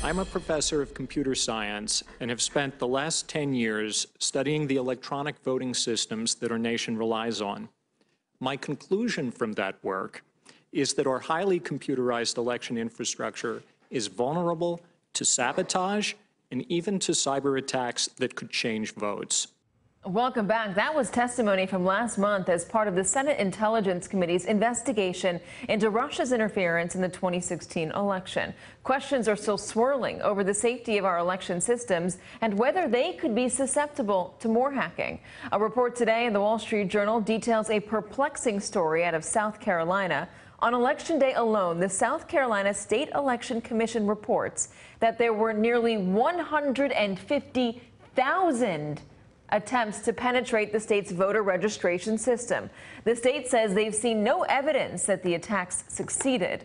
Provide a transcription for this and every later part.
I'm a professor of computer science and have spent the last 10 years studying the electronic voting systems that our nation relies on. My conclusion from that work is that our highly computerized election infrastructure is vulnerable to sabotage and even to cyber attacks that could change votes. Welcome back. That was testimony from last month as part of the Senate Intelligence Committee's investigation into Russia's interference in the 2016 election. Questions are still swirling over the safety of our election systems and whether they could be susceptible to more hacking. A report today in the Wall Street Journal details a perplexing story out of South Carolina. On Election Day alone, the South Carolina State Election Commission reports that there were nearly 150,000 attempts to penetrate the state's voter registration system. The state says they've seen no evidence that the attacks succeeded.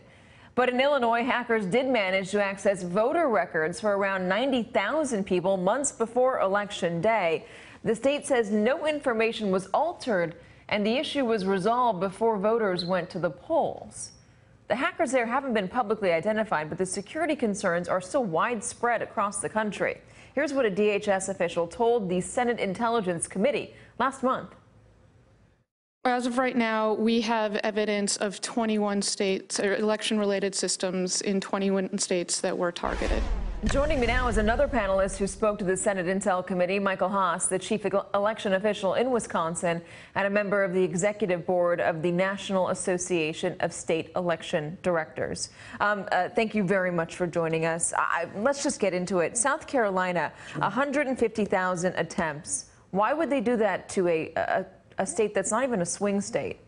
But in Illinois, hackers did manage to access voter records for around 90,000 people months before Election Day. The state says no information was altered and the issue was resolved before voters went to the polls. The hackers there haven't been publicly identified, but the security concerns are still widespread across the country. Here's what a DHS official told the Senate Intelligence Committee last month. As of right now, we have evidence of 21 states, or election-related systems in 21 states that were targeted. Joining me now is another panelist who spoke to the Senate Intel Committee, Michael Haas, the chief election official in Wisconsin and a member of the executive board of the National Association of State Election Directors. Thank you very much for joining us. Let's just get into it. South Carolina, 150,000 attempts. Why would they do that to a state that's not even a swing state?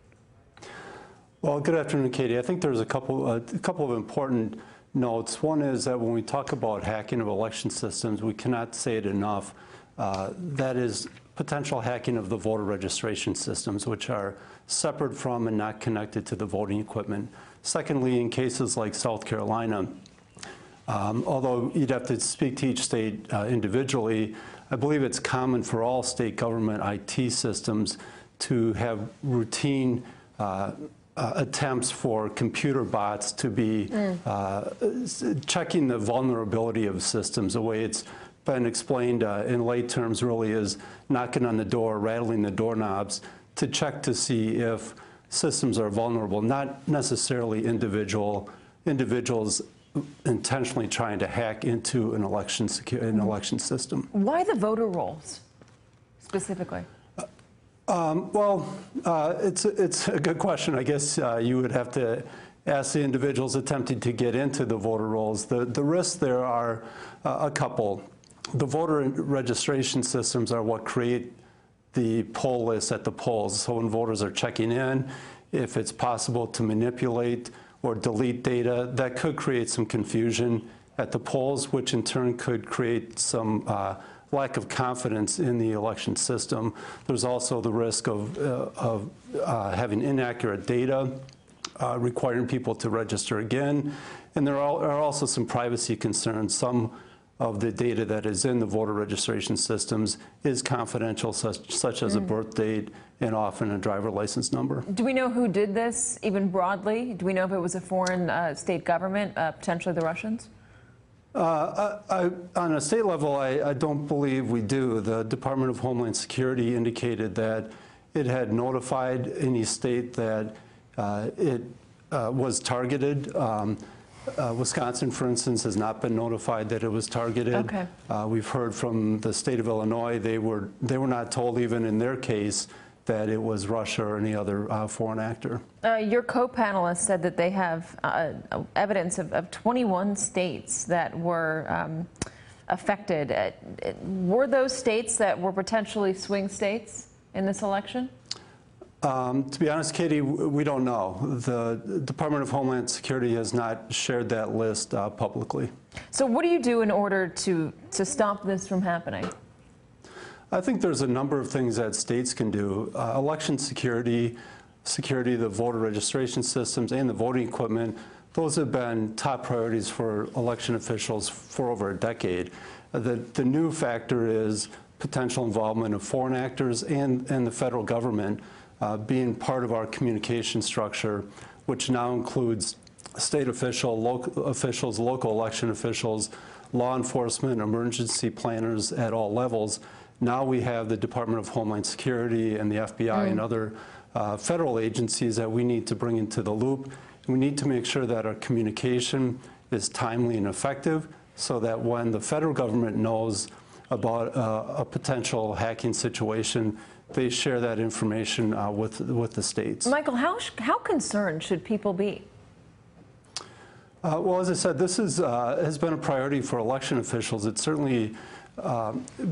Well, good afternoon, Katie. I think there's a couple of important notes. One is that when we talk about hacking of election systems, we cannot say it enough. That is potential hacking of the voter registration systems, which are separate from and not connected to the voting equipment. Secondly, in cases like South Carolina, although you'd have to speak to each state individually, I believe it's common for all state government IT systems to have routine attempts for computer bots to be checking the vulnerability of systems. The way it's been explained in lay terms really is knocking on the door, rattling the doorknobs to check to see if systems are vulnerable, not necessarily individuals intentionally trying to hack into an election system. Why the voter rolls specifically? It's a good question. I guess you would have to ask the individuals attempting to get into the voter rolls. The risks there are a couple. The voter registration systems are what create the poll lists at the polls. So when voters are checking in, if it's possible to manipulate or delete data, that could create some confusion at the polls, which in turn could create some lack of confidence in the election system. There's also the risk of having inaccurate data, requiring people to register again. And there are also some privacy concerns. Some of the data that is in the voter registration systems is confidential, such as a birth date and often a driver license number. Do we know who did this, even broadly? Do we know if it was a foreign state government, potentially the Russians? On a state level, I don't believe we do. The Department of Homeland Security indicated that it had notified any state that it was targeted. Wisconsin, for instance, has not been notified that it was targeted. Okay. We've heard from the state of Illinois, they were not told, even in their case, that it was Russia or any other foreign actor. Your co-panelists said that they have evidence of 21 states that were affected. Were those states that were potentially swing states in this election? To be honest, Katie, we don't know. The Department of Homeland Security has not shared that list publicly. So what do you do in order to stop this from happening? I think there's a number of things that states can do. Election security, the voter registration systems, and the voting equipment, those have been top priorities for election officials for over a decade. The new factor is potential involvement of foreign actors and the federal government being part of our communication structure, which now includes state local officials, local election officials, law enforcement, emergency planners at all levels. Now we have the Department of Homeland Security and the FBI and other federal agencies that we need to bring into the loop. We need to make sure that our communication is timely and effective so that when the federal government knows about a potential hacking situation, they share that information with the states. Michael, how concerned should people be? Well, as I said, this has been a priority for election officials. It certainly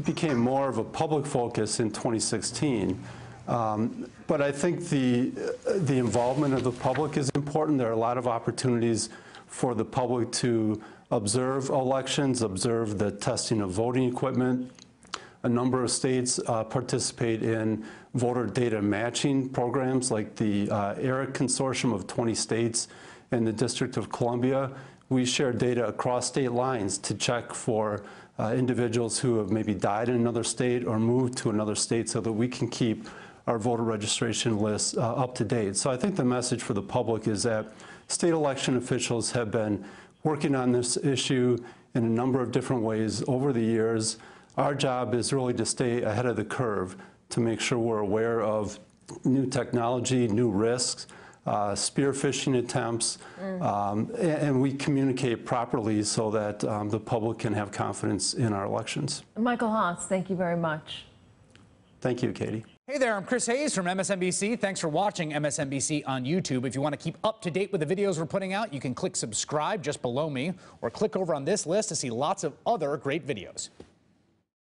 became more of a public focus in 2016. But I think the involvement of the public is important. There are a lot of opportunities for the public to observe elections, observe the testing of voting equipment. A number of states participate in voter data matching programs like the ERIC consortium of 20 states in the District of Columbia. We share data across state lines to check for individuals who have maybe died in another state or moved to another state so that we can keep our voter registration lists up to date. So I think the message for the public is that state election officials have been working on this issue in a number of different ways over the years. Our job is really to stay ahead of the curve, to make sure we're aware of new technology, new risks, spear phishing attempts, and we communicate properly so that the public can have confidence in our elections. Michael Haas, thank you very much. Thank you, Katie. Hey there, I'm Chris Hayes from MSNBC. Thanks for watching MSNBC on YouTube. If you want to keep up to date with the videos we're putting out, you can click subscribe just below me or click over on this list to see lots of other great videos.